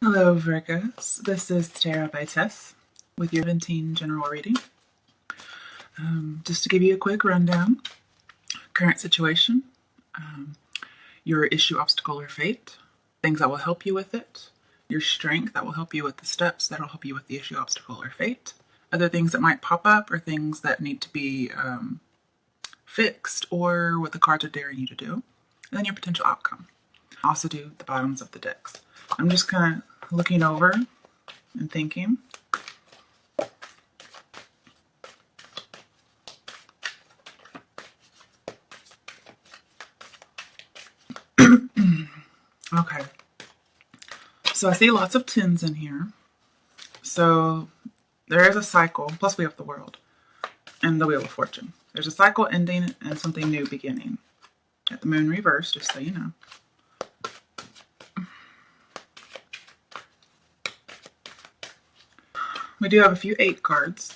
Hello Virgos, this is Tarot by Tess with your 17 general reading. Just to give you a quick rundown, current situation, your issue, obstacle, or fate, things that will help you with it, your strength that will help you with the steps that will help you with the issue, obstacle, or fate, other things that might pop up or things that need to be fixed or what the cards are daring you to do, and then your potential outcome. Also do the bottoms of the decks. I'm just kind of looking over and thinking. Okay. So I see lots of 10s in here. So there is a cycle, plus we have the world and the Wheel of Fortune. There's a cycle ending and something new beginning. At the moon reverse, just so you know. We do have a few 8 cards,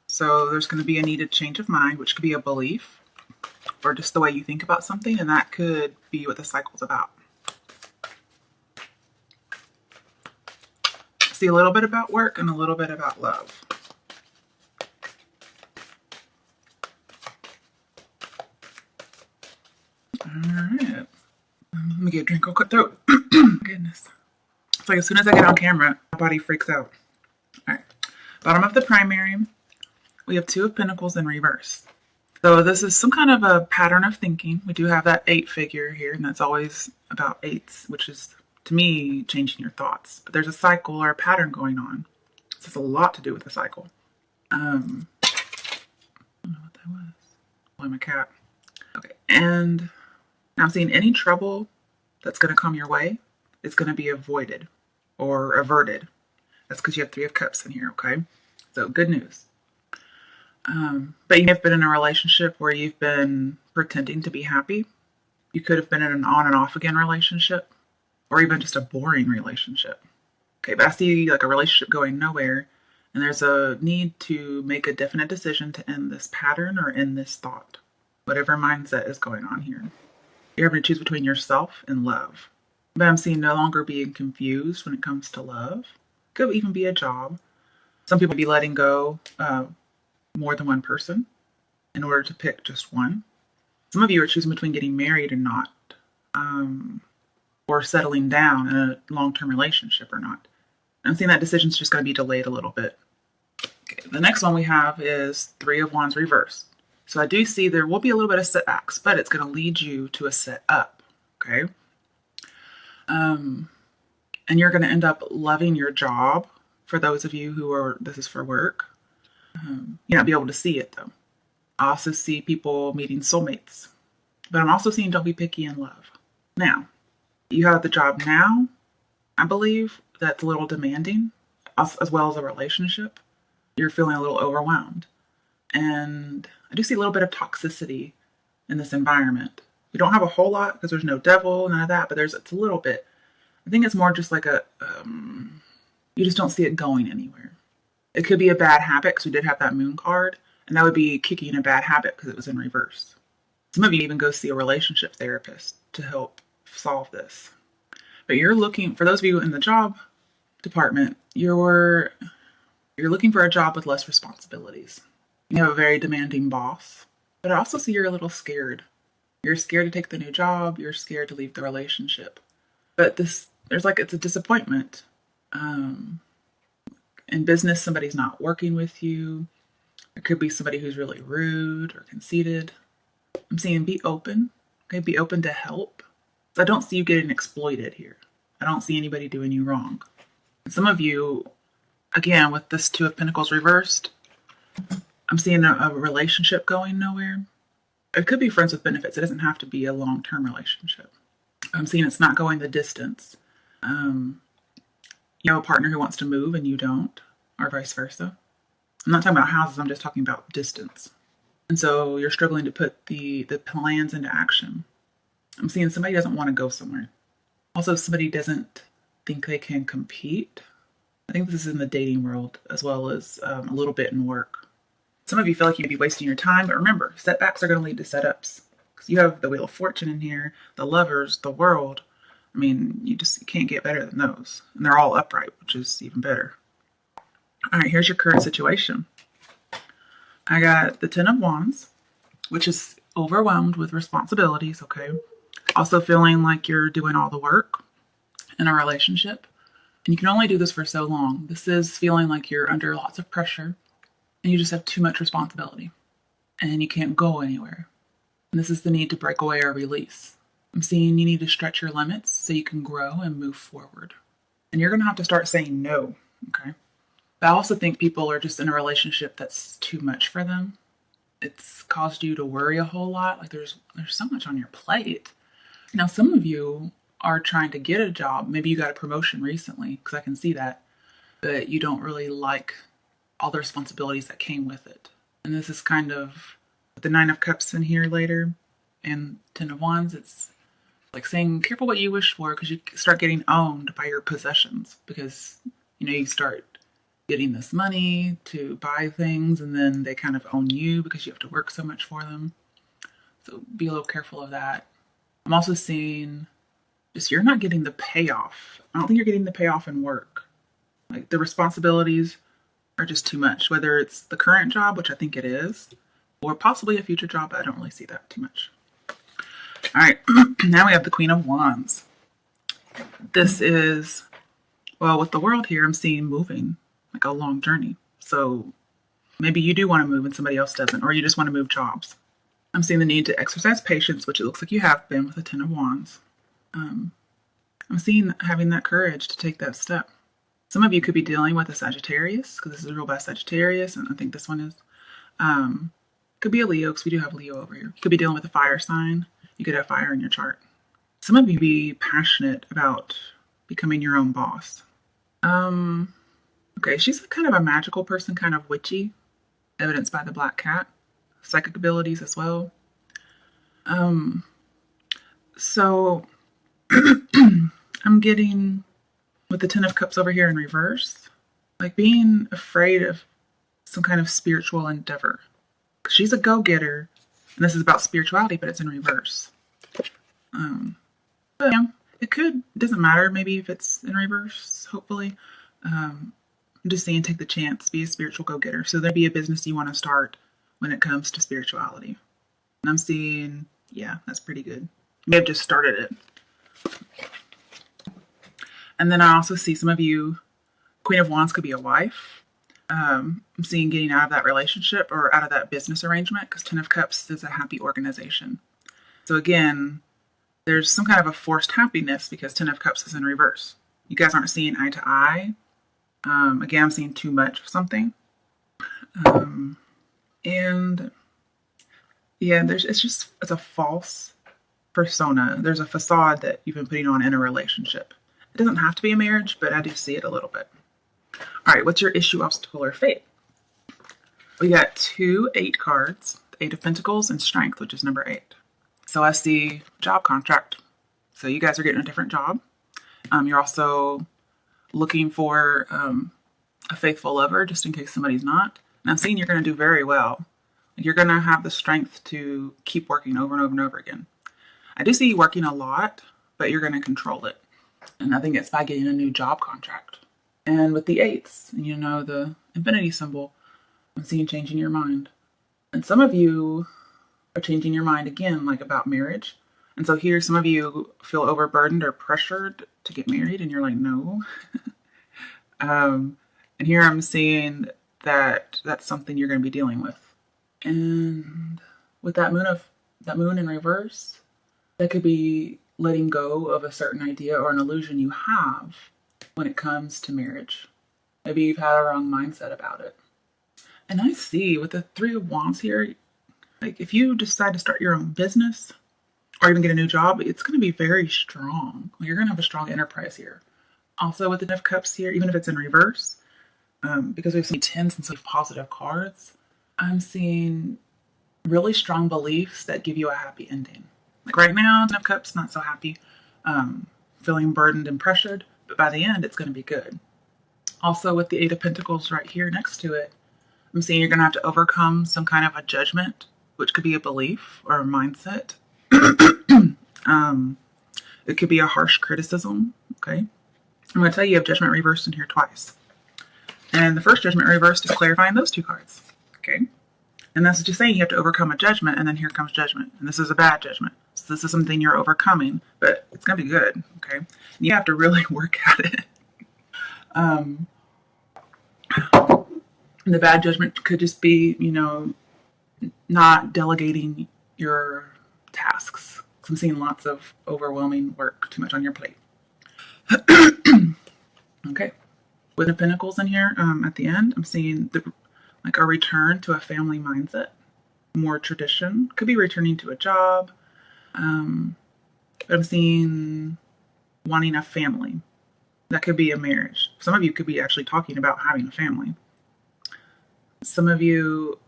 so there's going to be a needed change of mind, which could be a belief or just the way you think about something, and that could be what the cycle's about. See a little bit about work and a little bit about love. Alright, let me get a drink real quick throat. Goodness. It's like as soon as I get on camera, my body freaks out. Alright. Bottom of the primary, we have 2 of Pentacles in reverse. So this is some kind of a pattern of thinking. We do have that 8 figure here, and that's always about 8s, which is, to me, changing your thoughts. But there's a cycle or a pattern going on. This has a lot to do with the cycle. I don't know what that was. Oh, my cat. Okay, and now I'm seeing any trouble that's going to come your way is going to be avoided or averted. That's because you have 3 of Cups in here, okay? So, good news. But you may have been in a relationship where you've been pretending to be happy. You could have been in an on and off again relationship, or even just a boring relationship. Okay, but I see like a relationship going nowhere, and there's a need to make a definite decision to end this pattern or end this thought. Whatever mindset is going on here. You're having to choose between yourself and love. But I'm seeing no longer being confused when it comes to love. Could even be a job. Some people may be letting go more than one person in order to pick just one. Some of you are choosing between getting married or not, or settling down in a long-term relationship or not. I'm seeing that decision's just going to be delayed a little bit. Okay, the next one we have is 3 of Wands reversed. So I do see there will be a little bit of setbacks, but it's going to lead you to a set up. Okay. And you're going to end up loving your job. For those of you who are, this is for work. You not be able to see it though. I also see people meeting soulmates. But I'm also seeing don't be picky in love. Now, you have the job now. I believe that's a little demanding, as well as a relationship. You're feeling a little overwhelmed. And I do see a little bit of toxicity in this environment. We don't have a whole lot because there's no devil, none of that, but it's a little bit. I think it's more just like a, you just don't see it going anywhere. It could be a bad habit because we did have that moon card, and that would be kicking a bad habit because it was in reverse. Some of you even go see a relationship therapist to help solve this. But you're looking, for those of you in the job department, you're looking for a job with less responsibilities. You have a very demanding boss, but I also see you're a little scared. You're scared to take the new job. You're scared to leave the relationship. But it's a disappointment. In business, somebody's not working with you. There could be somebody who's really rude or conceited. I'm saying be open. Okay, be open to help. I don't see you getting exploited here. I don't see anybody doing you wrong. And some of you, again, with this 2 of Pentacles reversed, I'm seeing a relationship going nowhere. It could be friends with benefits. It doesn't have to be a long-term relationship. I'm seeing it's not going the distance. You have a partner who wants to move and you don't, or vice versa. I'm not talking about houses, I'm just talking about distance. And so you're struggling to put the plans into action. I'm seeing somebody doesn't want to go somewhere. Also, somebody doesn't think they can compete. I think this is in the dating world as well as a little bit in work. Some of you feel like you'd be wasting your time, but remember, setbacks are going to lead to setups. Because you have the Wheel of Fortune in here, the Lovers, the World. I mean, you can't get better than those. And they're all upright, which is even better. All right, here's your current situation. I got the Ten of Wands, which is overwhelmed with responsibilities, okay? Also feeling like you're doing all the work in a relationship. And you can only do this for so long. This is feeling like you're under lots of pressure and you just have too much responsibility and you can't go anywhere. And this is the need to break away or release. I'm seeing you need to stretch your limits so you can grow and move forward. And you're going to have to start saying no, okay? But I also think people are just in a relationship that's too much for them. It's caused you to worry a whole lot. Like there's so much on your plate. Now, some of you are trying to get a job. Maybe you got a promotion recently, because I can see that. But you don't really like all the responsibilities that came with it. And this is kind of the Nine of Cups in here later and Ten of Wands. It's like saying, careful what you wish for, because you start getting owned by your possessions. Because, you start getting this money to buy things and then they kind of own you because you have to work so much for them. So be a little careful of that. I'm also seeing just you're not getting the payoff. I don't think you're getting the payoff in work. Like the responsibilities are just too much, whether it's the current job, which I think it is, or possibly a future job, but I don't really see that too much. All right, now we have the Queen of Wands. This is, well, with the world here, I'm seeing moving, like a long journey. So maybe you do want to move and somebody else doesn't, or you just want to move jobs. I'm seeing the need to exercise patience, which it looks like you have been with the Ten of Wands. I'm seeing having that courage to take that step. Some of you could be dealing with a Sagittarius, because this is real by Sagittarius, and I think this one is. Could be a Leo, because we do have Leo over here. You could be dealing with a fire sign. You could have fire in your chart. Some of you be passionate about becoming your own boss. Okay, she's kind of a magical person, kind of witchy, evidenced by the black cat. Psychic abilities as well. So I'm getting, with the Ten of Cups over here in reverse, like being afraid of some kind of spiritual endeavor. She's a go-getter, and this is about spirituality, but it's in reverse. But yeah, it doesn't matter maybe if it's in reverse, hopefully. I'm just saying take the chance, be a spiritual go-getter. So there'll be a business you want to start when it comes to spirituality. And I'm seeing, yeah, that's pretty good. You may have just started it. And then I also see some of you, Queen of Wands could be a wife. I'm seeing getting out of that relationship or out of that business arrangement, because Ten of Cups is a happy organization. So again, there's some kind of a forced happiness because Ten of Cups is in reverse. You guys aren't seeing eye to eye. Again, I'm seeing too much of something. And yeah, it's a false persona. There's a facade that you've been putting on in a relationship. It doesn't have to be a marriage, but I do see it a little bit. All right, what's your issue, obstacle, or fate? We got 2 8 cards, the 8 of Pentacles and Strength, which is number 8. So I see job contract. So you guys are getting a different job. You're also looking for a faithful lover, just in case somebody's not. And I'm seeing you're going to do very well. You're going to have the strength to keep working over and over and over again. I do see you working a lot, but you're going to control it. And I think it's by getting a new job contract. And with the 8s, the infinity symbol, I'm seeing changing your mind. And some of you are changing your mind again, like about marriage. And so here, some of you feel overburdened or pressured to get married, and you're like, no. And here I'm seeing that that's something you're going to be dealing with. And with that moon in reverse, that could be letting go of a certain idea or an illusion you have when it comes to marriage. Maybe you've had a wrong mindset about it. And I see with the 3 of Wands here, like if you decide to start your own business or even get a new job, it's going to be very strong. You're going to have a strong enterprise here. Also with the Ten of Cups here, even if it's in reverse, because we have some 10s and some positive cards, I'm seeing really strong beliefs that give you a happy ending. Like right now, Ten of Cups, not so happy, feeling burdened and pressured, but by the end, it's going to be good. Also with the 8 of Pentacles right here next to it, I'm seeing you're going to have to overcome some kind of a judgment, which could be a belief or a mindset. It could be a harsh criticism, okay? I'm going to tell you have Judgment reversed in here twice. And the first Judgment reversed is clarifying those 2 cards, okay? And that's just saying you have to overcome a judgment, and then here comes judgment. And this is a bad judgment. So this is something you're overcoming, but it's going to be good, okay? And you have to really work at it. The bad judgment could just be, you know, not delegating your tasks. I'm seeing lots of overwhelming work, too much on your plate. Okay. With the Pentacles in here, at the end, I'm seeing like a return to a family mindset, more tradition. Could be returning to a job. But I'm seeing wanting a family. That could be a marriage. Some of you could be actually talking about having a family. Some of you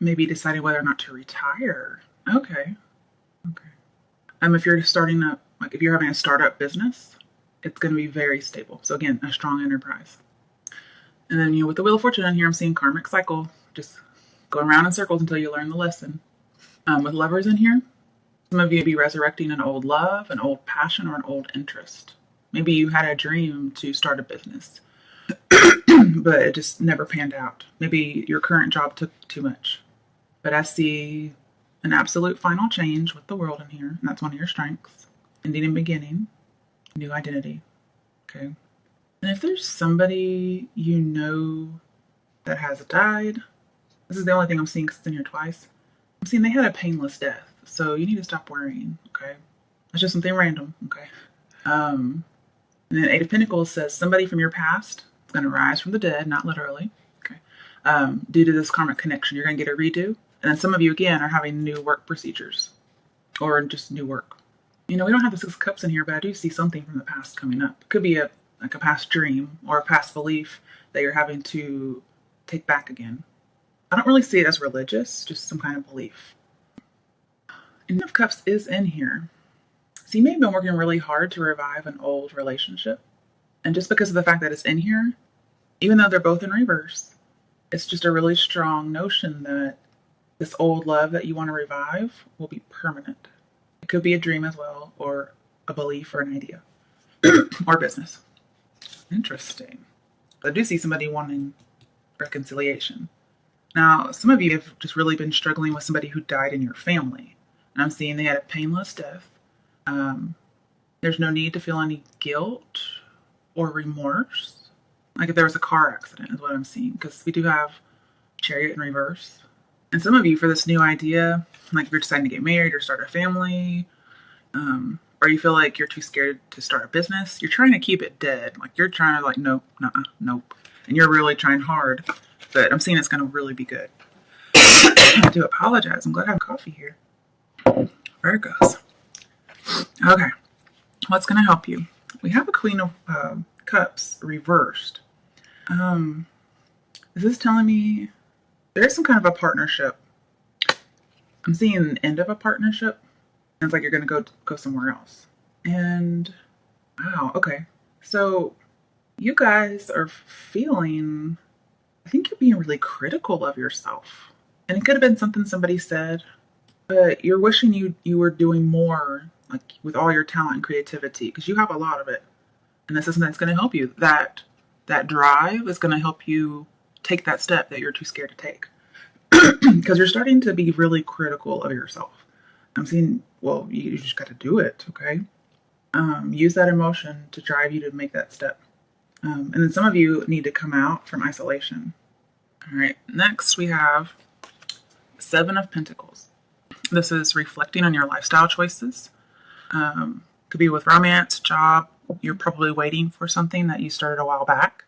may be deciding whether or not to retire. Okay. If you're starting up, like if you're having a startup business, it's going to be very stable. So again, a strong enterprise. And then, you know, with the Wheel of Fortune on here, I'm seeing karmic cycle, just going around in circles until you learn the lesson. With Lovers in here, some of you be resurrecting an old love, an old passion, or an old interest. Maybe you had a dream to start a business, but it just never panned out. Maybe your current job took too much. But I see an absolute final change with the World in here, and that's one of your strengths. Ending and beginning, new identity. Okay. And if there's somebody you know that has died, this is the only thing I'm seeing because it's in here twice. I'm seeing they had a painless death, so you need to stop worrying, okay? That's just something random, okay? And then 8 of Pentacles says somebody from your past is going to rise from the dead, not literally, okay? Due to this karmic connection, you're going to get a redo. And then some of you, again, are having new work procedures or just new work. You know, we don't have the 6 of Cups in here, but I do see something from the past coming up. It could be like a past dream or a past belief that you're having to take back again. I don't really see it as religious, just some kind of belief. And 9 of Cups is in here. So you may have been working really hard to revive an old relationship. And just because of the fact that it's in here, even though they're both in reverse, it's just a really strong notion that this old love that you want to revive will be permanent. It could be a dream as well, or a belief or an idea, or business. Interesting. I do see somebody wanting reconciliation. Now, some of you have just really been struggling with somebody who died in your family. And I'm seeing they had a painless death. There's no need to feel any guilt or remorse. Like if there was a car accident is what I'm seeing. Because we do have Chariot in reverse. And some of you, for this new idea, like if you're deciding to get married or start a family, or you feel like you're too scared to start a business, you're trying to keep it dead. Like you're trying to like, nope, nope. And you're really trying hard. But I'm seeing it's going to really be good. I do apologize. I'm glad I have coffee here. Virgos. Okay. What's going to help you? We have a Queen of Cups reversed. Is this telling me there is some kind of a partnership? I'm seeing the end of a partnership. It's like you're going to go somewhere else. And wow, okay. So you guys are feeling, I think you're being really critical of yourself. And it could have been something somebody said, but you're wishing you were doing more, like with all your talent and creativity, because you have a lot of it. And this is something that's going to help you. That drive is going to help you take that step that you're too scared to take. Because you're starting to be really critical of yourself. I'm seeing, well, you just got to do it, okay? Use that emotion to drive you to make that step. And then some of you need to come out from isolation. All right, next we have 7 of Pentacles. This is reflecting on your lifestyle choices. Could be with romance, job. You're probably waiting for something that you started a while back.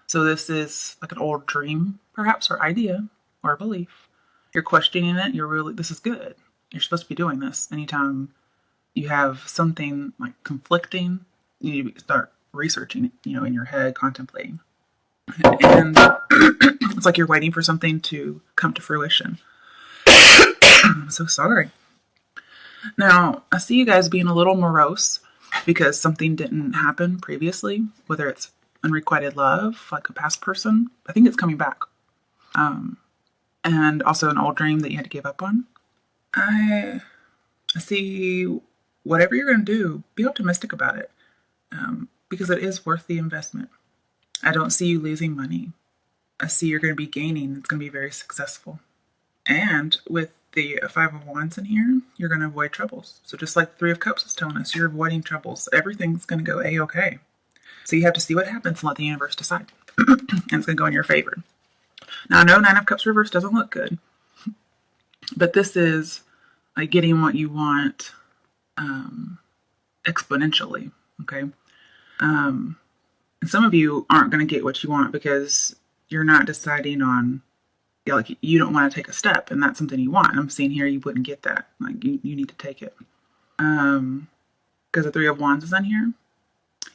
So this is like an old dream, perhaps, or idea, or belief. You're questioning it. This is good. You're supposed to be doing this. Anytime you have something like conflicting, you need to start researching it, in your head, contemplating. And it's like you're waiting for something to come to fruition. I'm so sorry. Now, I see you guys being a little morose because something didn't happen previously, whether it's unrequited love, like a past person. I think it's coming back. And also an old dream that you had to give up on. I see whatever you're going to do, be optimistic about it, because it is worth the investment. I don't see you losing money. I see you're going to be gaining. It's going to be very successful. And with the Five of Wands in here, you're going to avoid troubles. So just like the Three of Cups is telling us, you're avoiding troubles. Everything's going to go A-okay. So you have to see what happens and let the universe decide. And it's going to go in your favor. Now, I know Nine of Cups reversed doesn't look good, but this is like getting what you want exponentially, okay? And some of you aren't going to get what you want because you're not deciding on, like, you don't want to take a step, and that's something you want. I'm seeing here you wouldn't get that. Like, you need to take it. Because the Three of Wands is in here.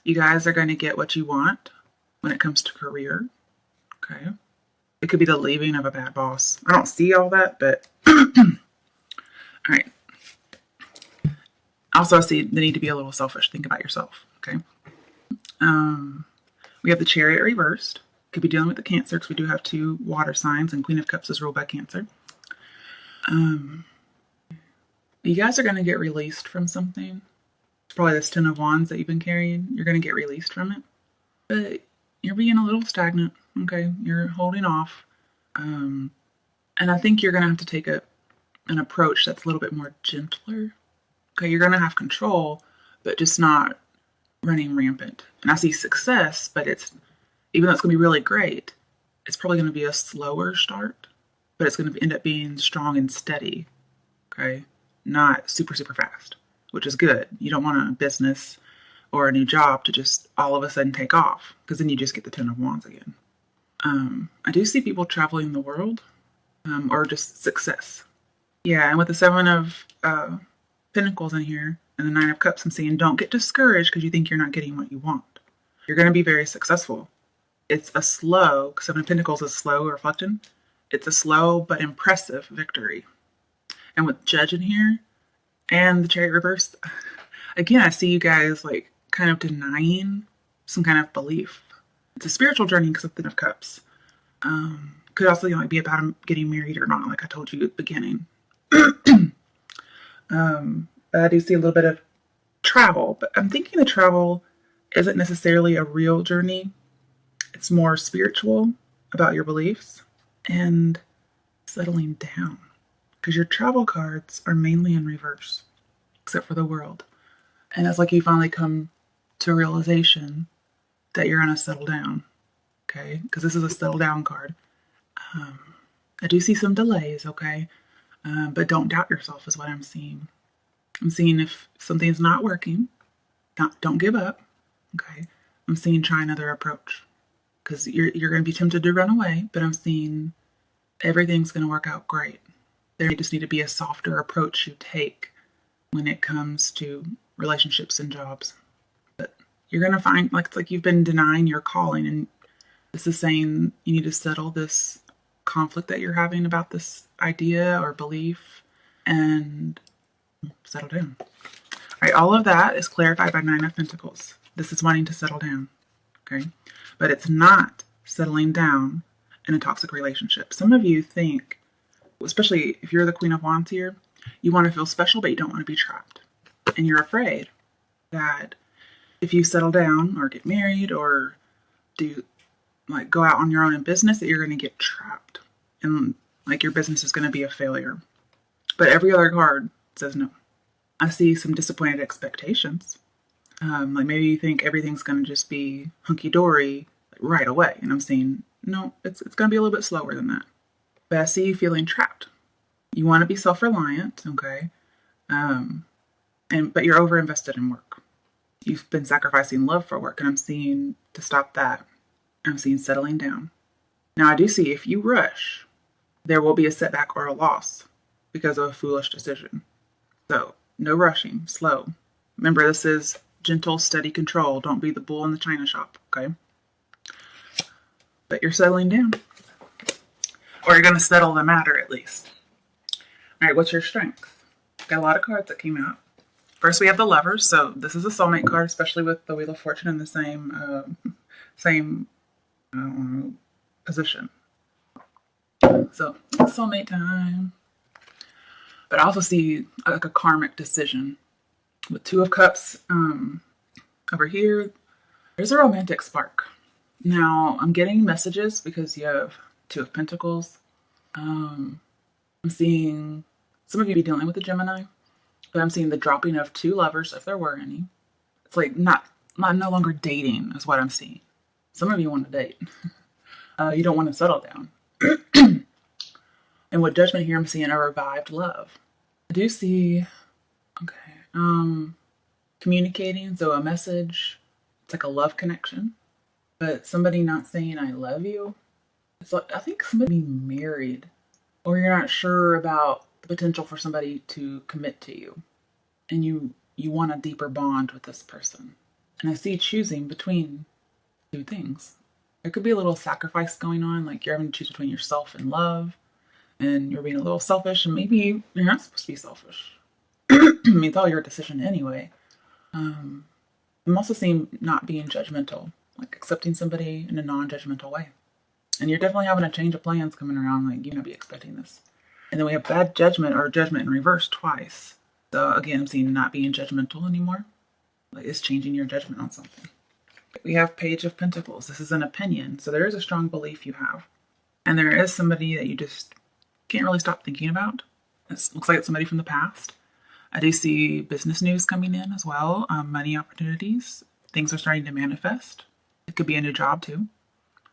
You guys are going to get what you want when it comes to career, okay? It could be the leaving of a bad boss. I don't see all that, but all right. Also, I see the need to be a little selfish. Think about yourself, okay? We have the Chariot reversed. Could be dealing with the Cancer because we do have 2 water signs, and Queen of Cups is ruled by Cancer. You guys are going to get released from something. It's probably this Ten of Wands that you've been carrying. You're going to get released from it. But you're being a little stagnant, okay? You're holding off. And I think you're going to have to take an approach that's a little bit more gentler. Okay, you're going to have control, but just not running rampant. And I see success, but it's, even though it's going to be really great, it's probably going to be a slower start, but it's going to end up being strong and steady, okay? Not super, super fast, which is good. You don't want a business or a new job to just all of a sudden take off, because then you just get the Ten of Wands again. I do see people traveling the world, or just success. Yeah, and with the Seven of Pentacles in here and the Nine of Cups, I'm saying don't get discouraged because you think you're not getting what you want. You're going to be very successful. It's a slow, Seven of Pentacles is slow, reflecting. It's a slow but impressive victory. And with Judge in here and the Chariot reverse, again, I see you guys like kind of denying some kind of belief. It's a spiritual journey because of the Ten of Cups. Could also be about getting married or not, like I told you at the beginning. I do see a little bit of travel, but I'm thinking the travel isn't necessarily a real journey. It's more spiritual, about your beliefs and settling down, because your travel cards are mainly in reverse, except for the World. And it's like you finally come to a realization that you're going to settle down, okay? Because this is a settle down card. I do see some delays, okay? But don't doubt yourself is what I'm seeing. I'm seeing if something's not working, don't give up, okay? I'm seeing try another approach, because you're going to be tempted to run away, but I'm seeing everything's going to work out great. There just need to be a softer approach you take when it comes to relationships and jobs. But you're going to find, like, it's like you've been denying your calling, and this is saying you need to settle this conflict that you're having about this idea or belief and settle down. All right, all of that is clarified by Nine of Pentacles. This is wanting to settle down, okay? But it's not settling down in a toxic relationship. Some of you think, especially if you're the Queen of Wands here, you want to feel special, but you don't want to be trapped. And you're afraid that if you settle down or get married or do, like, go out on your own in business, that you're going to get trapped and like your business is going to be a failure. But every other card says no. I see some disappointed expectations. Like maybe you think everything's going to just be hunky-dory right away. And I'm saying, no, it's going to be a little bit slower than that. But I see you feeling trapped. You want to be self-reliant, okay? But you're over-invested in work. You've been sacrificing love for work, and I'm seeing to stop that. I'm seeing settling down. Now, I do see if you rush, there will be a setback or a loss because of a foolish decision. So, no rushing, slow. Remember, this is gentle, steady control. Don't be the bull in the china shop, okay? But you're settling down. Or you're going to settle the matter at least. All right, what's your strength? Got a lot of cards that came out. First, we have the Lovers. So this is a soulmate card, especially with the Wheel of Fortune in the same position. So soulmate time. But I also see like a karmic decision. With Two of Cups over here, there's a romantic spark. Now, I'm getting messages because you have Two of Pentacles. I'm seeing some of you be dealing with a Gemini, but I'm seeing the dropping of two lovers, if there were any. It's like no longer dating is what I'm seeing. Some of you want to date. You don't want to settle down. And with Judgment here, I'm seeing a revived love. I do see, okay, communicating, so a message, it's like a love connection, but somebody not saying I love you. It's like, I think somebody married, or you're not sure about the potential for somebody to commit to you, and you want a deeper bond with this person. And I see choosing between two things. There could be a little sacrifice going on, like you're having to choose between yourself and love, and you're being a little selfish, and maybe you're not supposed to be selfish. I mean, it's all your decision anyway. I'm also seeing not being judgmental, like accepting somebody in a non-judgmental way. And you're definitely having a change of plans coming around, like you might be expecting this. And then we have bad judgment or judgment in reverse twice. So again, I'm seeing not being judgmental anymore. Like it's changing your judgment on something. We have Page of Pentacles. This is an opinion. So there is a strong belief you have. And there is somebody that you just can't really stop thinking about. It looks like it's somebody from the past. I do see business news coming in as well. Money opportunities. Things are starting to manifest. It could be a new job too.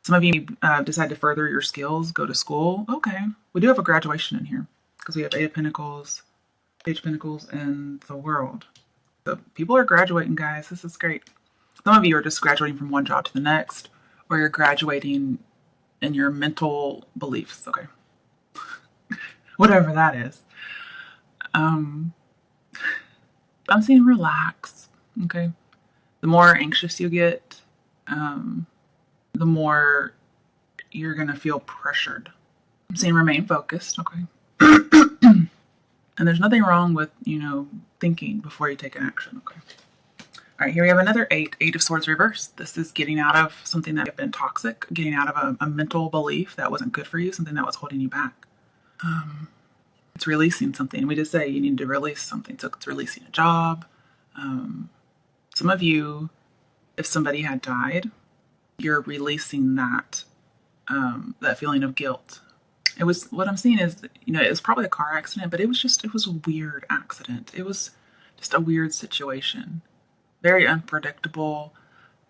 Some of you decide to further your skills, go to school. Okay. We do have a graduation in here because we have Eight of Pentacles, Page of Pentacles, and the World. So people are graduating, guys. This is great. Some of you are just graduating from one job to the next, or you're graduating in your mental beliefs. Okay. Whatever that is. I'm seeing relax. Okay. The more anxious you get, the more you're going to feel pressured. I'm saying remain focused, okay? And there's nothing wrong with, thinking before you take an action, okay? All right, here we have another Eight of Swords reverse. This is getting out of something that had been toxic, getting out of a mental belief that wasn't good for you, something that was holding you back. It's releasing something. We just say you need to release something. So it's releasing a job. Some of you, if somebody had died, you're releasing that feeling of guilt. It was, what I'm seeing is, it was probably a car accident, but it was a weird accident. It was just a weird situation. Very unpredictable.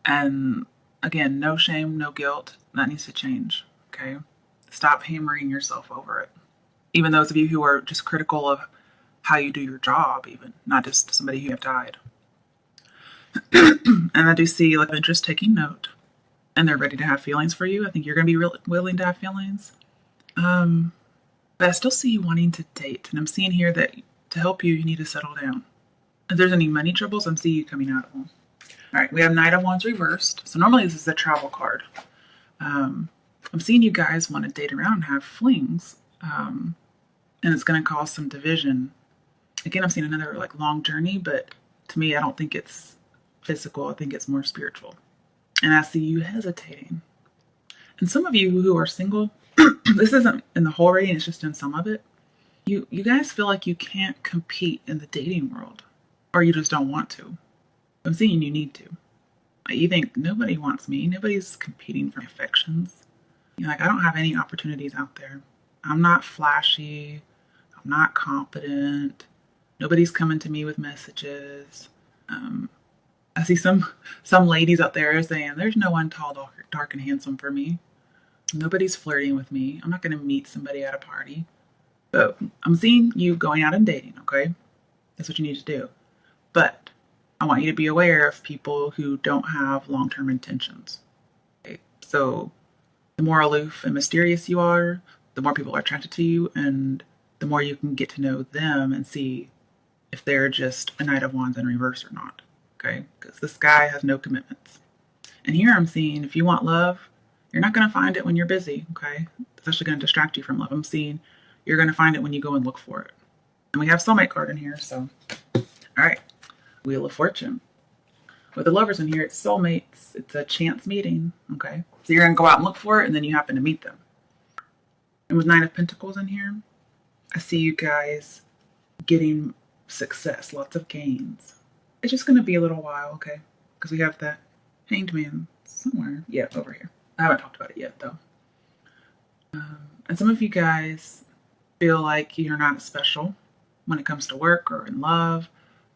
And again, no shame, no guilt. That needs to change. Okay. Stop hammering yourself over it. Even those of you who are just critical of how you do your job, even not just somebody who have died. And I do see like interest taking note. And they're ready to have feelings for you. I think you're going to be willing to have feelings. But I still see you wanting to date. And I'm seeing here that to help you, you need to settle down. If there's any money troubles, I'm seeing you coming out of them. All right, we have Knight of Wands reversed. So normally this is a travel card. I'm seeing you guys want to date around and have flings. And it's going to cause some division. Again, I'm seeing another like long journey, but to me, I don't think it's physical. I think it's more spiritual. And I see you hesitating. And some of you who are single, this isn't in the whole reading, it's just in some of it. You guys feel like you can't compete in the dating world. Or you just don't want to. I'm seeing you need to. You think, nobody wants me. Nobody's competing for affections. You're like, I don't have any opportunities out there. I'm not flashy. I'm not confident. Nobody's coming to me with messages. I see some ladies out there saying, there's no one tall, dark, and handsome for me. Nobody's flirting with me. I'm not going to meet somebody at a party. But I'm seeing you going out and dating, okay? That's what you need to do. But I want you to be aware of people who don't have long-term intentions. Okay? So the more aloof and mysterious you are, the more people are attracted to you, and the more you can get to know them and see if they're just a Knight of Wands in reverse or not. Okay? Because this guy has no commitments. And here I'm seeing if you want love, you're not going to find it when you're busy. Okay? It's actually going to distract you from love. I'm seeing you're going to find it when you go and look for it. And we have Soulmate card in here, so. All right. Wheel of Fortune. With the Lovers in here, it's soulmates. It's a chance meeting, okay? So you're going to go out and look for it, and then you happen to meet them. And with Nine of Pentacles in here, I see you guys getting success, lots of gains. it's just going to be a little while, okay? Because we have the Hanged Man somewhere. Yeah, over here. I haven't talked about it yet, though. And some of you guys feel like you're not special when it comes to work or in love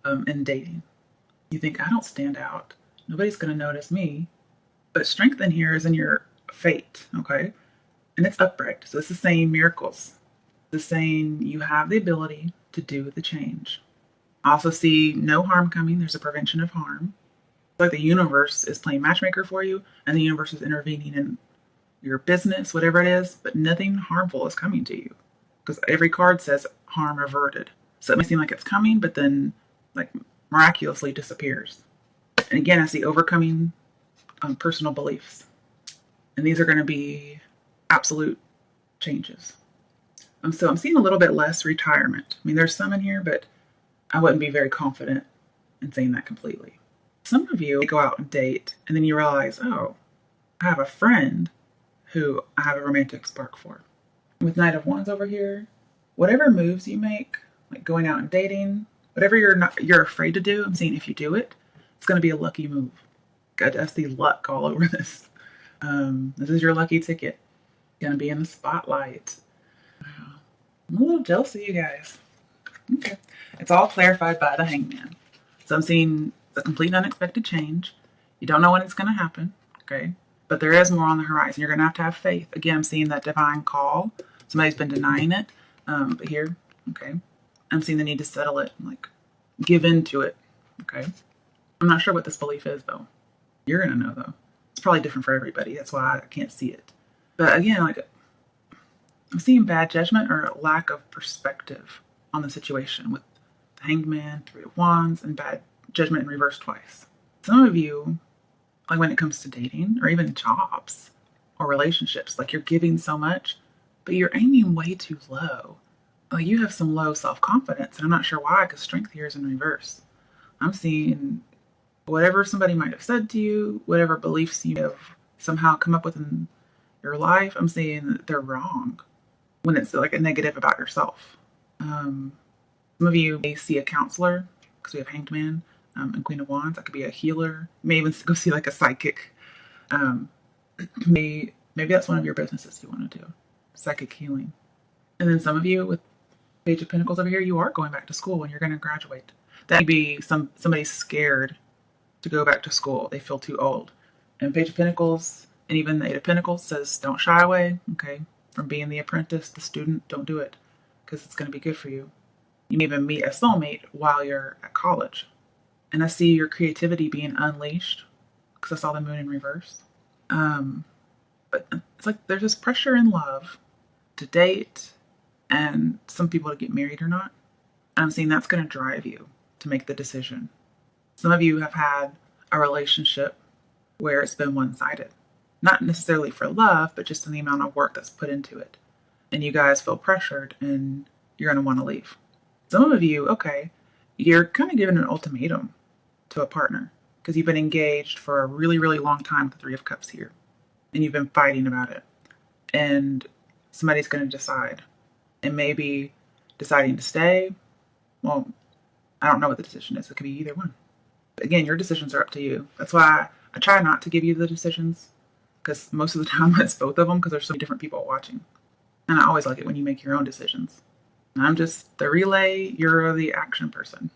and dating. You think, I don't stand out. Nobody's going to notice me. But strength in here is in your fate, okay? And it's upright. So this is saying miracles. This is saying you have the ability to do the change. I also see no harm coming. There's a prevention of harm. It's like the universe is playing matchmaker for you, and the universe is intervening in your business, whatever it is, but nothing harmful is coming to you. Because every card says harm averted. So it may seem like it's coming, but then like miraculously disappears. And again, I see overcoming personal beliefs. And these are going to be absolute changes. So I'm seeing a little bit less retirement. I mean, there's some in here, but I wouldn't be very confident in saying that completely. Some of you go out and date, and then you realize, oh, I have a friend who I have a romantic spark for. With Knight of Wands over here, whatever moves you make, like going out and dating, whatever you're afraid to do, I'm saying if you do it, it's going to be a lucky move. I see luck all over this. This is your lucky ticket. Going to be in the spotlight. I'm a little jealous of you guys. Okay. It's all clarified by the Hangman. So I'm seeing a complete unexpected change. You don't know when it's going to happen. Okay. But there is more on the horizon. You're going to have faith. Again, I'm seeing that divine call. Somebody's been denying it. But here, okay. I'm seeing the need to settle it and like give in to it. Okay. I'm not sure what this belief is though. You're going to know though. It's probably different for everybody. That's why I can't see it. But again, like I'm seeing bad judgment or lack of perspective on the situation with the Hanged Man, Three of Wands, and bad judgment in reverse twice. Some of you, like when it comes to dating or even jobs or relationships, like you're giving so much, but you're aiming way too low. Like you have some low self-confidence, and I'm not sure why, because strength here is in reverse. I'm seeing whatever somebody might have said to you, whatever beliefs you have somehow come up with in your life, I'm seeing that they're wrong when it's like a negative about yourself. Some of you may see a counselor because we have Hanged Man and Queen of Wands. That could be a healer. You may even go see like a psychic. Maybe that's one of your businesses you want to do, psychic healing. And then some of you with Page of Pentacles over here, you are going back to school when you're going to graduate. That could be somebody's scared to go back to school. They feel too old. And Page of Pentacles and even the Eight of Pentacles says don't shy away, okay, from being the apprentice, the student. Don't do it because it's going to be good for you. You may even meet a soulmate while you're at college. And I see your creativity being unleashed because I saw the moon in reverse. But it's like there's this pressure in love to date and some people to get married or not. And I'm seeing that's going to drive you to make the decision. Some of you have had a relationship where it's been one-sided. Not necessarily for love, but just in the amount of work that's put into it. And you guys feel pressured and you're going to want to leave. Some of you, okay, you're kind of giving an ultimatum to a partner because you've been engaged for a really, really long time with the Three of Cups here. And you've been fighting about it. And somebody's going to decide. And maybe deciding to stay. Well, I don't know what the decision is. It could be either one. But again, your decisions are up to you. That's why I try not to give you the decisions. Because most of the time it's both of them because there's so many different people watching. And I always like it when you make your own decisions. And I'm just the relay, you're the action person.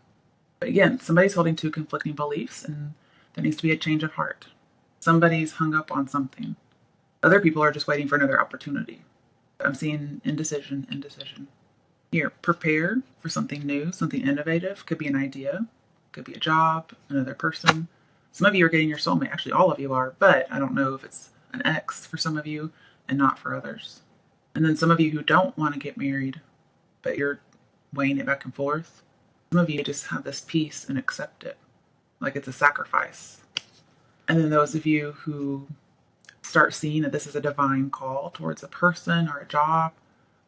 But again, somebody's holding two conflicting beliefs and there needs to be a change of heart. Somebody's hung up on something. Other people are just waiting for another opportunity. I'm seeing indecision. Here, prepare for something new, something innovative. Could be an idea, could be a job, another person. Some of you are getting your soulmate. Actually, all of you are, but I don't know if it's an ex for some of you and not for others. And then some of you who don't want to get married, but you're weighing it back and forth. Some of you just have this peace and accept it, like it's a sacrifice. And then those of you who start seeing that this is a divine call towards a person or a job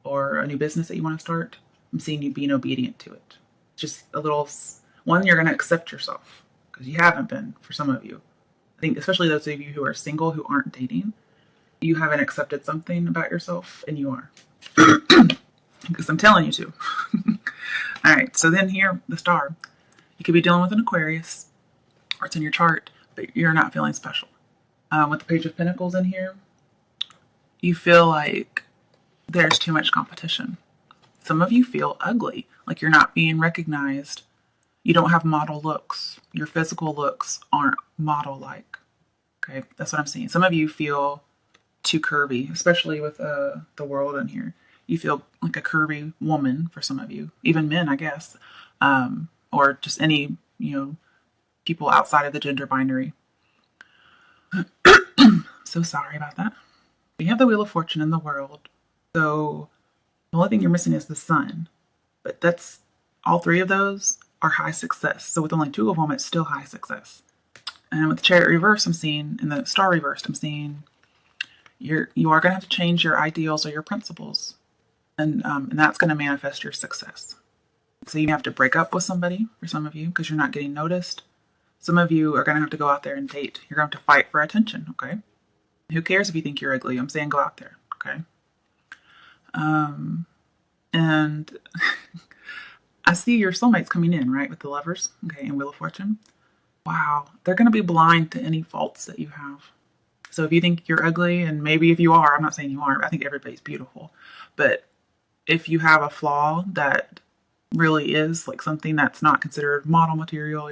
or a new business that you want to start, I'm seeing you being obedient to it. Just a little one, you're going to accept yourself because you haven't been for some of you. I think especially those of you who are single, who aren't dating, you haven't accepted something about yourself and you are. Because I'm telling you to. All right, so then here, the star. You could be dealing with an Aquarius, or it's in your chart, but you're not feeling special. With the Page of Pentacles in here, you feel like there's too much competition. Some of you feel ugly, like you're not being recognized. You don't have model looks. Your physical looks aren't model-like. Okay, that's what I'm seeing. Some of you feel too curvy, especially with the world in here. You feel like a curvy woman for some of you, even men, I guess, or just any, people outside of the gender binary. So sorry about that. You have the Wheel of Fortune in the world, so the only thing you're missing is the Sun, but that's all three of those are high success. So with only two of them, it's still high success. And with the Chariot reverse, I'm seeing, in the Star reversed, I'm seeing you are going to have to change your ideals or your principles, and that's going to manifest your success. So you have to break up with somebody, for some of you, because you're not getting noticed. Some of you are going to have to go out there and date. You're going to have to fight for attention, okay? Who cares if you think you're ugly? I'm saying go out there, okay? And I see your soulmates coming in, right, with the Lovers, okay, and Wheel of Fortune. Wow, they're going to be blind to any faults that you have. So if you think you're ugly, and maybe if you are, I'm not saying you aren't, I think everybody's beautiful. But if you have a flaw that really is like something that's not considered model material,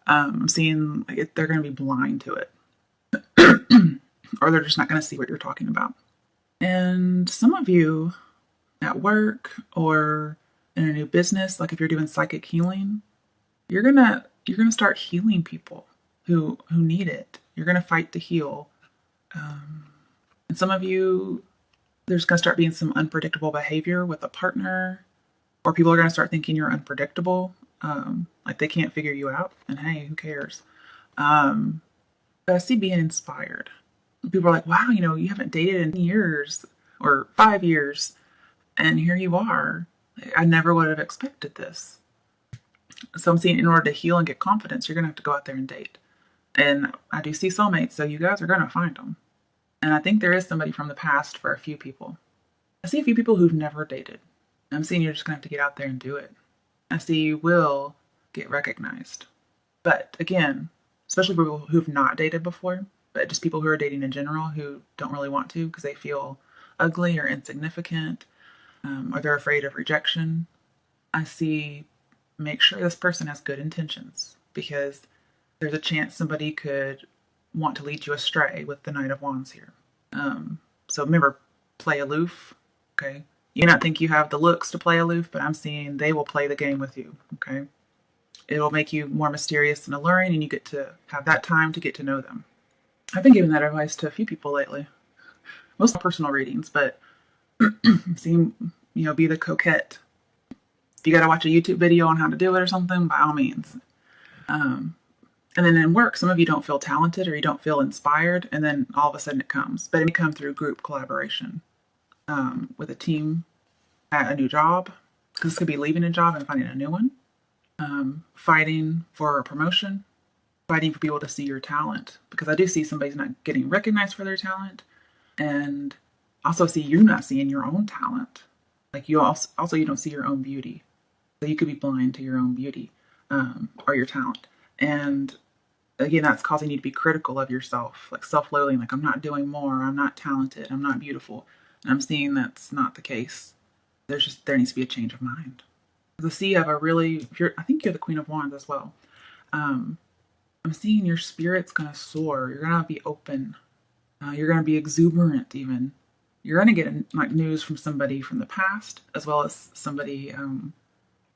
I'm seeing like they're going to be blind to it. Or they're just not going to see what you're talking about. And some of you at work or in a new business, like if you're doing psychic healing, you're gonna start healing people who need it. You're gonna fight to heal. And some of you, there's gonna start being some unpredictable behavior with a partner, or people are gonna start thinking you're unpredictable, like they can't figure you out. And hey, who cares? But I see being inspired. People are like, wow, you haven't dated in years or 5 years, and here you are. I never would have expected this. So I'm seeing in order to heal and get confidence, you're going to have to go out there and date. And I do see soulmates, so you guys are going to find them. And I think there is somebody from the past for a few people. I see a few people who've never dated. I'm seeing you're just going to have to get out there and do it. I see you will get recognized. But again, especially people who've not dated before, but just people who are dating in general who don't really want to because they feel ugly or insignificant, or they're afraid of rejection. I see, make sure this person has good intentions, because there's a chance somebody could want to lead you astray with the Knight of Wands here. So remember, play aloof, okay? You not think you have the looks to play aloof, but I'm seeing they will play the game with you, okay? It'll make you more mysterious and alluring, and you get to have that time to get to know them. I've been giving that advice to a few people lately. Most personal readings, but seeing, be the coquette. If you got to watch a YouTube video on how to do it or something, by all means. And then in work, some of you don't feel talented or you don't feel inspired, and then all of a sudden it comes. But it may come through group collaboration with a team at a new job, because this could be leaving a job and finding a new one. Fighting for a promotion, fighting for people to see your talent, because I do see somebody's not getting recognized for their talent, and also see you not seeing your own talent. Like you also you don't see your own beauty, so you could be blind to your own beauty or your talent. And again, that's causing you to be critical of yourself, like self-loathing, like I'm not doing more, I'm not talented, I'm not beautiful. And I'm seeing that's not the case. There needs to be a change of mind. The see you have I think you're the Queen of Wands as well. I'm seeing your spirit's going to soar. You're going to be open. You're going to be exuberant even. You're going to get like news from somebody from the past, as well as somebody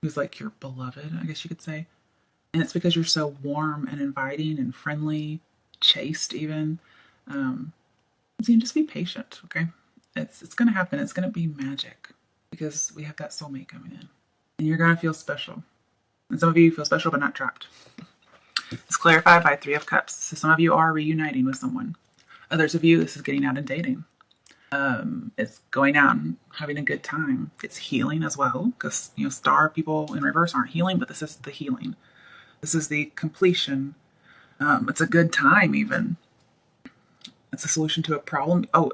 who's like your beloved, I guess you could say. And it's because you're so warm and inviting and friendly, chaste even. I'm seeing just be patient, okay? It's going to happen. It's going to be magic, because we have that soulmate coming in. And you're going to feel special. And some of you feel special but not trapped. It's clarified by 3 of Cups. So some of you are reuniting with someone. Others of you, this is getting out and dating. It's going out and having a good time. It's healing as well, because star people in reverse aren't healing, but this is the healing. This is the completion. It's a good time even. It's a solution to a problem. Oh,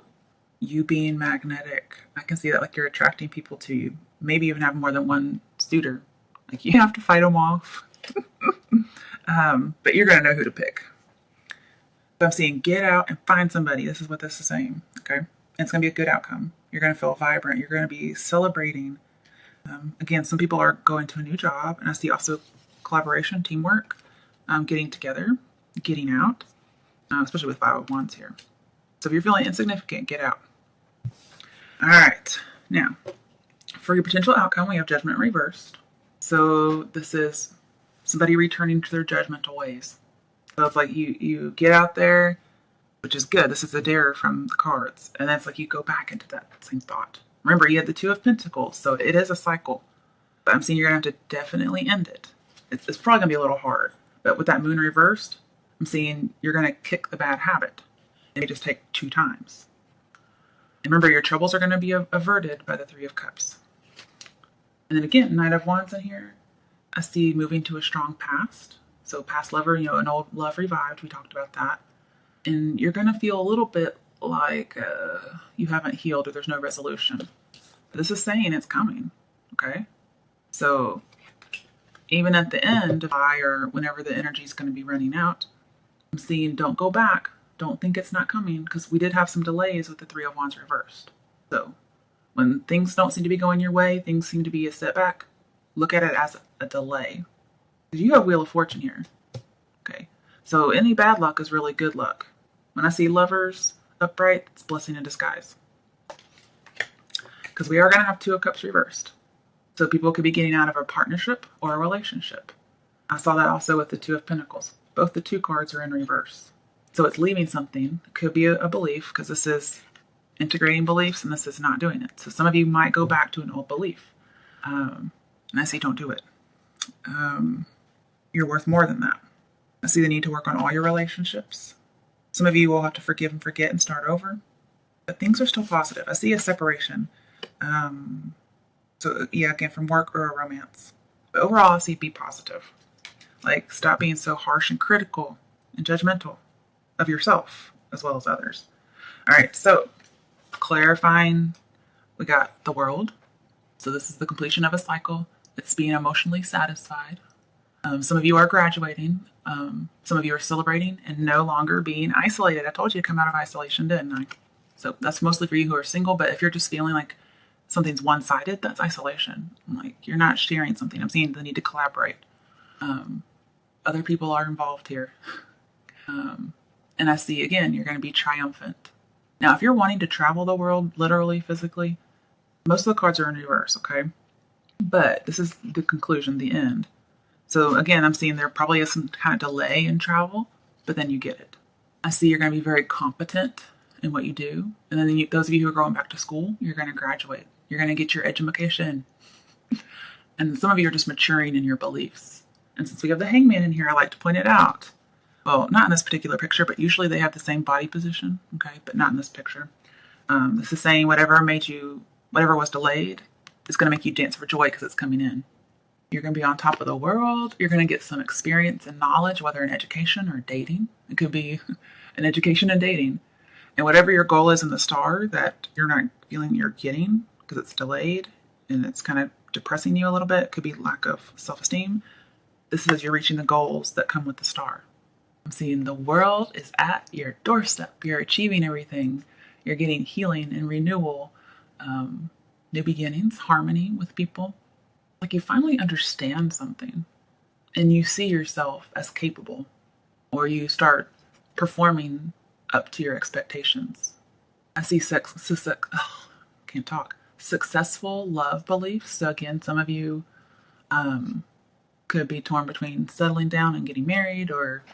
you being magnetic. I can see that, like you're attracting people to you. Maybe even have more than one suitor. Like you have to fight them off. But you're going to know who to pick. So I'm seeing get out and find somebody. This is what this is saying. Okay. And it's going to be a good outcome. You're going to feel vibrant. You're going to be celebrating. Again, some people are going to a new job, and I see also collaboration, teamwork, getting together, getting out, especially with 5 of Wands here. So if you're feeling insignificant, get out. All right. Now, for your potential outcome, we have Judgment reversed. So this is somebody returning to their judgmental ways. So it's like you get out there, which is good. This is a dare from the cards. And then it's like you go back into that same thought. Remember, you had the 2 of Pentacles, so it is a cycle. But I'm seeing you're going to have to definitely end it. It's probably going to be a little hard. But with that moon reversed, I'm seeing you're going to kick the bad habit. It may just take 2 times. And remember, your troubles are going to be averted by the 3 of Cups. And then again, Knight of Wands in here. I see moving to a strong past. So past lover, an old love revived. We talked about that. And you're going to feel a little bit like you haven't healed or there's no resolution. But this is saying it's coming, okay? So even at the end of July or whenever the energy is going to be running out, I'm seeing don't go back. Don't think it's not coming, because we did have some delays with the 3 of Wands reversed. So when things don't seem to be going your way, things seem to be a setback, look at it as a delay. You have Wheel of Fortune here, okay? So any bad luck is really good luck. When I see lovers upright, it's blessing in disguise. Because we are going to have 2 of Cups reversed. So people could be getting out of a partnership or a relationship. I saw that also with the 2 of Pentacles. Both the 2 cards are in reverse. So it's leaving something. It could be a belief, because this is integrating beliefs and this is not doing it. So some of you might go back to an old belief. And I say don't do it. You're worth more than that. I see the need to work on all your relationships. Some of you will have to forgive and forget and start over. But things are still positive. I see a separation. So yeah, again, from work or a romance. But overall, I see be positive. Like, stop being so harsh and critical and judgmental of yourself as well as others. All right, so clarifying, we got the World. So this is the completion of a cycle. It's being emotionally satisfied. Some of you are graduating. Some of you are celebrating and no longer being isolated. I told you to come out of isolation, didn't I? So that's mostly for you who are single, but if you're just feeling like something's one-sided, that's isolation. Like, you're not sharing something. I'm seeing the need to collaborate. Other people are involved here. And I see, again, you're going to be triumphant. Now, if you're wanting to travel the world, literally, physically, most of the cards are in reverse, okay? But this is the conclusion, the end. So again, I'm seeing there probably is some kind of delay in travel, but then you get it. I see you're going to be very competent in what you do. And then those of you who are going back to school, you're going to graduate. You're going to get your education. And some of you are just maturing in your beliefs. And since we have the Hangman in here, I like to point it out. Well, not in this particular picture, but usually they have the same body position, okay? But not in this picture. This is saying whatever was delayed is going to make you dance for joy because it's coming in. You're going to be on top of the world. You're going to get some experience and knowledge, whether in education or dating. It could be an education and dating. And whatever your goal is in the star that you're not feeling you're getting because it's delayed and it's kind of depressing you a little bit, it could be lack of self-esteem. This is you're reaching the goals that come with the star. I'm seeing the world is at your doorstep. You're achieving everything. You're getting healing and renewal, new beginnings, harmony with people. Like, you finally understand something and you see yourself as capable, or you start performing up to your expectations. I see successful love beliefs. So again, some of you could be torn between settling down and getting married or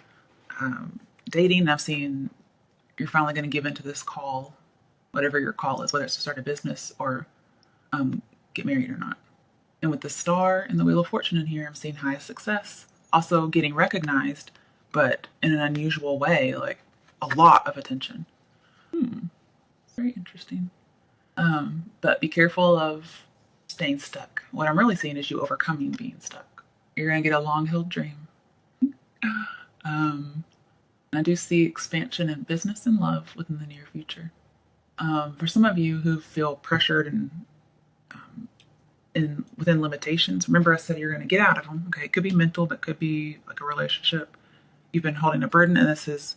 dating. I'm seeing you're finally going to give into this call, whatever your call is, whether it's to start a business or get married or not. And with the star and the Wheel of Fortune in here, I'm seeing high success. Also getting recognized, but in an unusual way, like a lot of attention. Very interesting. But be careful of staying stuck. What I'm really seeing is you overcoming being stuck. You're going to get a long-held dream. I do see expansion in business and love within the near future. For some of you who feel pressured and within limitations. Remember I said you're going to get out of them. Okay, it could be mental, but could be like a relationship. You've been holding a burden, and this is,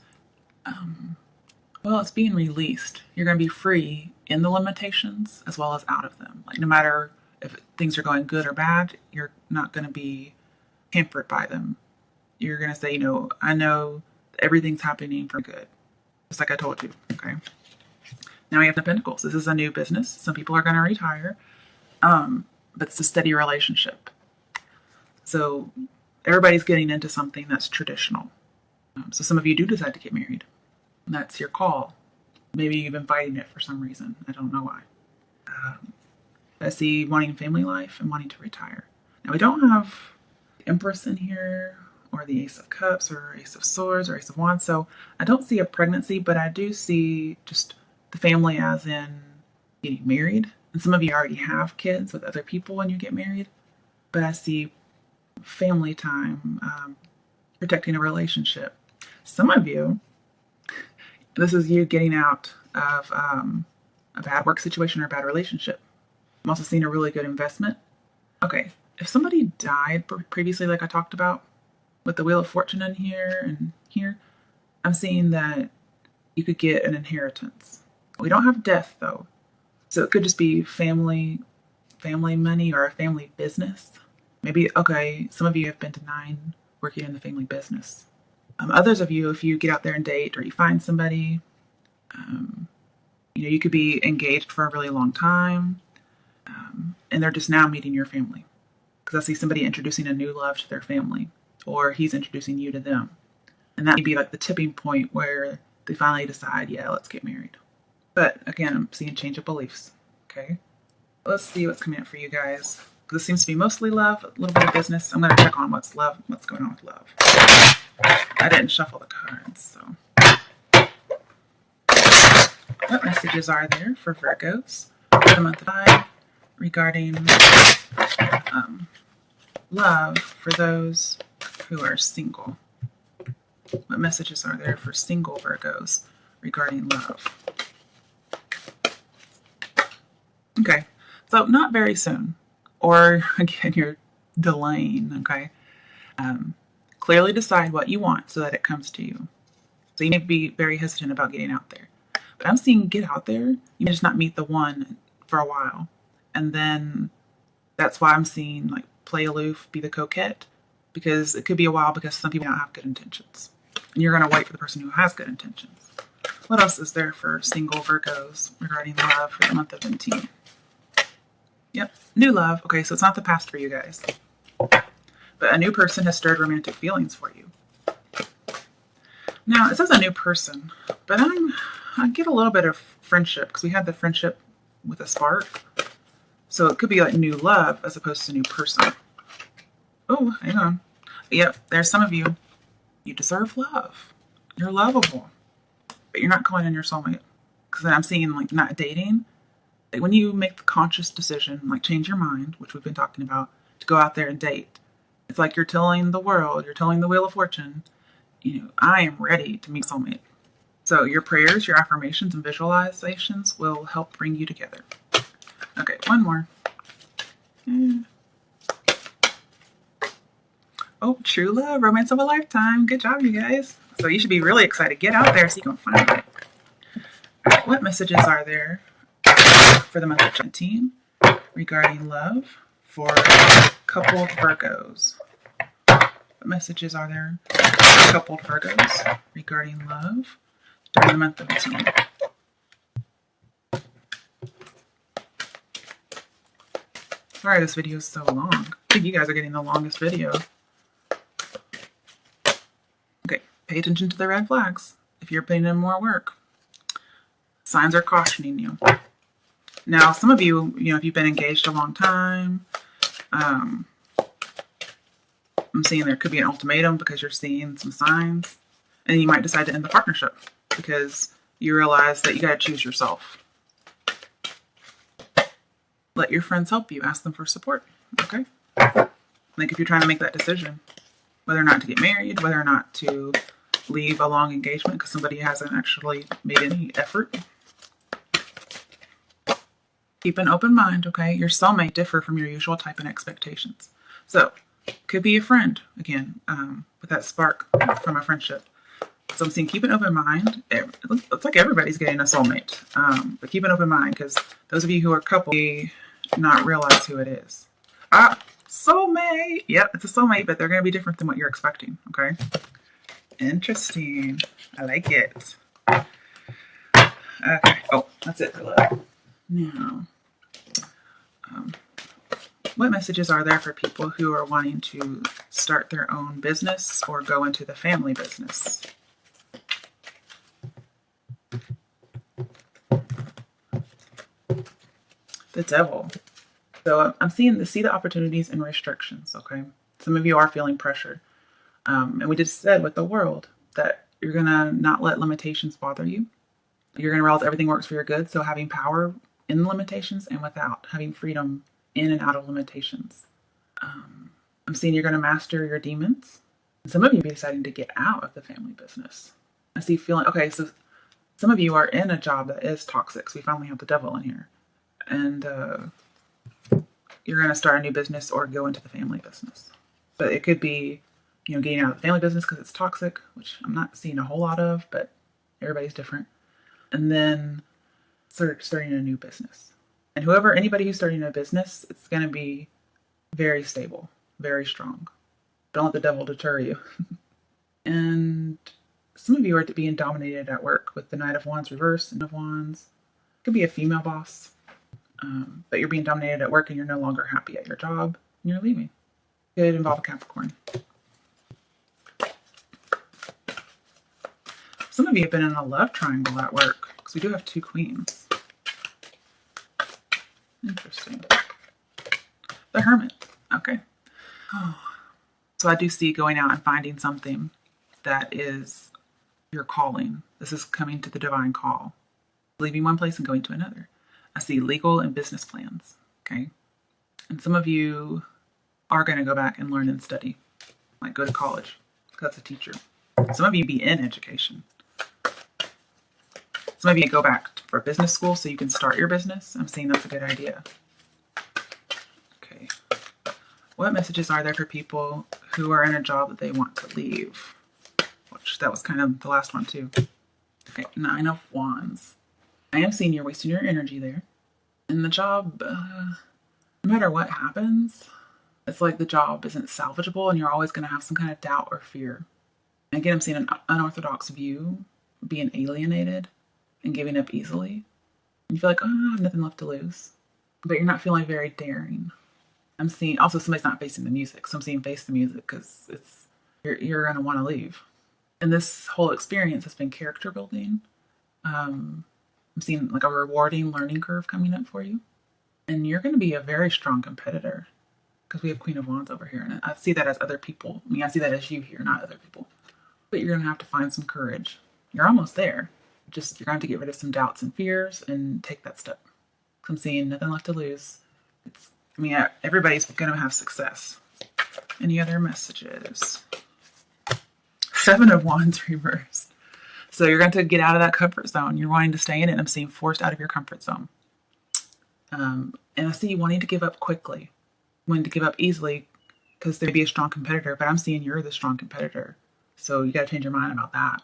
well, it's being released. You're going to be free in the limitations as well as out of them. Like no matter if things are going good or bad, you're not going to be hampered by them. You're going to say, I know everything's happening for good. Just like I told you, okay? Now we have the Pentacles. This is a new business. Some people are going to retire, but it's a steady relationship. So everybody's getting into something that's traditional. So some of you do decide to get married. That's your call. Maybe you've been fighting it for some reason. I don't know why. I see wanting family life and wanting to retire. Now we don't have the Empress in here, or the Ace of Cups, or Ace of Swords, or Ace of Wands. So I don't see a pregnancy, but I do see just the family as in getting married. And some of you already have kids with other people when you get married. But I see family time, protecting a relationship. Some of you, this is you getting out of a bad work situation or a bad relationship. I'm also seeing a really good investment. Okay, if somebody died previously, like I talked about, with the Wheel of Fortune in here and here, I'm seeing that you could get an inheritance. We don't have death though. So it could just be family money or a family business. Maybe, okay, some of you have been denied working in the family business. Others of you, if you get out there and date or you find somebody, you could be engaged for a really long time, and they're just now meeting your family. Because I see somebody introducing a new love to their family, or he's introducing you to them. And that may be like the tipping point where they finally decide, yeah, let's get married. But again, I'm seeing change of beliefs. Okay, let's see what's coming up for you guys. This seems to be mostly love, a little bit of business. I'm going to check on what's going on with love. I didn't shuffle the cards, so. What messages are there for Virgos for the month of July regarding love for those who are single? What messages are there for single Virgos regarding love? Okay, so not very soon. Or, again, you're delaying, okay? Clearly decide what you want so that it comes to you. So you may be very hesitant about getting out there. But I'm seeing get out there. You may just not meet the one for a while. And then that's why I'm seeing, like, play aloof, be the coquette. Because it could be a while because some people don't have good intentions. And you're going to wait for the person who has good intentions. What else is there for single Virgos regarding love for the month of 17? Yep, new love. Okay, so it's not the past for you guys. But a new person has stirred romantic feelings for you. Now, it says a new person, but I get a little bit of friendship because we had the friendship with a spark. So it could be like new love as opposed to new person. Oh, hang on. Yep, there's some of you. You deserve love. You're lovable. But you're not calling in your soulmate. Because then I'm seeing like not dating. Like when you make the conscious decision, like change your mind, which we've been talking about, to go out there and date. It's like you're telling the world, you're telling the Wheel of Fortune, I am ready to meet a soulmate. So your prayers, your affirmations, and visualizations will help bring you together. Okay, one more. Oh, true love, romance of a lifetime. Good job, you guys. So you should be really excited. Get out there so you can find it. All right, what messages are there for the month of 17 regarding love for coupled Virgos? What messages are there for coupled Virgos regarding love during the month of 17? Sorry, this video is so long. I think you guys are getting the longest video. Okay, pay attention to the red flags if you're putting in more work. Signs are cautioning you. Now, some of you, if you've been engaged a long time, I'm seeing there could be an ultimatum because you're seeing some signs. And you might decide to end the partnership because you realize that you got to choose yourself. Let your friends help you. Ask them for support. Okay? Like if you're trying to make that decision, whether or not to get married, whether or not to leave a long engagement because somebody hasn't actually made any effort. Keep an open mind, okay? Your soulmate differ from your usual type and expectations. So, could be a friend, again, with that spark from a friendship. So I'm seeing keep an open mind. It looks like everybody's getting a soulmate. But keep an open mind, because those of you who are coupled may not realize who it is. Ah, soulmate! Yep, it's a soulmate, but they're going to be different than what you're expecting, okay? Interesting. I like it. Okay. Oh, that's it for love. Now, what messages are there for people who are wanting to start their own business or go into the family business? The Devil. So I'm seeing the opportunities and restrictions, okay? Some of you are feeling pressure. And we just said with the world that you're going to not let limitations bother you. You're going to realize everything works for your good. So having power in the limitations and without, having freedom in and out of limitations. I'm seeing you're going to master your demons. And some of you be deciding to get out of the family business. I see feeling, okay, so some of you are in a job that is toxic. So we finally have the Devil in here. And you're going to start a new business or go into the family business. But it could be, getting out of the family business because it's toxic, which I'm not seeing a whole lot of, but everybody's different. And then starting a new business. And anybody who's starting a business, it's going to be very stable, very strong. Don't let the Devil deter you. And some of you are being dominated at work with the Knight of Wands reversed and of Wands. Could be a female boss. But you're being dominated at work and you're no longer happy at your job and you're leaving. Could involve a Capricorn. Some of you have been in a love triangle at work because we do have 2 queens. Interesting. The Hermit. Okay. Oh. So I do see going out and finding something that is your calling. This is coming to the divine call. Leaving one place and going to another. I see legal and business plans. Okay. And some of you are going to go back and learn and study. Like go to college. That's a teacher. Some of you be in education. Some of you go back for business school so you can start your business. I'm seeing that's a good idea. Okay. What messages are there for people who are in a job that they want to leave? Which that was kind of the last one too. Okay, 9 of Wands. I am seeing you're wasting your energy there. And the job, no matter what happens, it's like the job isn't salvageable and you're always going to have some kind of doubt or fear. And again, I'm seeing an unorthodox view, being alienated and giving up easily. And you feel like, I have nothing left to lose. But you're not feeling very daring. I'm seeing, also somebody's not facing the music. So I'm seeing face the music because you're going to want to leave. And this whole experience has been character building. I'm seeing like a rewarding learning curve coming up for you. And you're going to be a very strong competitor because we have Queen of Wands over here. And I see that as other people. I mean, I see that as you here, not other people. But you're going to have to find some courage. You're almost there. You're going to have to get rid of some doubts and fears and take that step. I'm seeing nothing left to lose. Everybody's going to have success. Any other messages? 7 of Wands reversed. So you're going to get out of that comfort zone. You're wanting to stay in it. I'm seeing forced out of your comfort zone. And I see you wanting to give up quickly. Wanting to give up easily because they'd be a strong competitor. But I'm seeing you're the strong competitor. So you got to change your mind about that.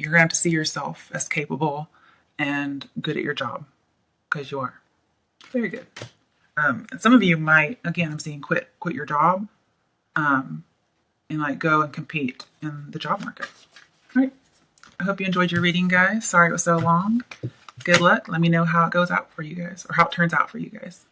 You're going to have to see yourself as capable and good at your job. Because you are. Very good. And some of you might, again, I'm seeing quit your job. And go and compete in the job market. All right. I hope you enjoyed your reading, guys. Sorry it was so long. Good luck. Let me know how it goes out for you guys or how it turns out for you guys.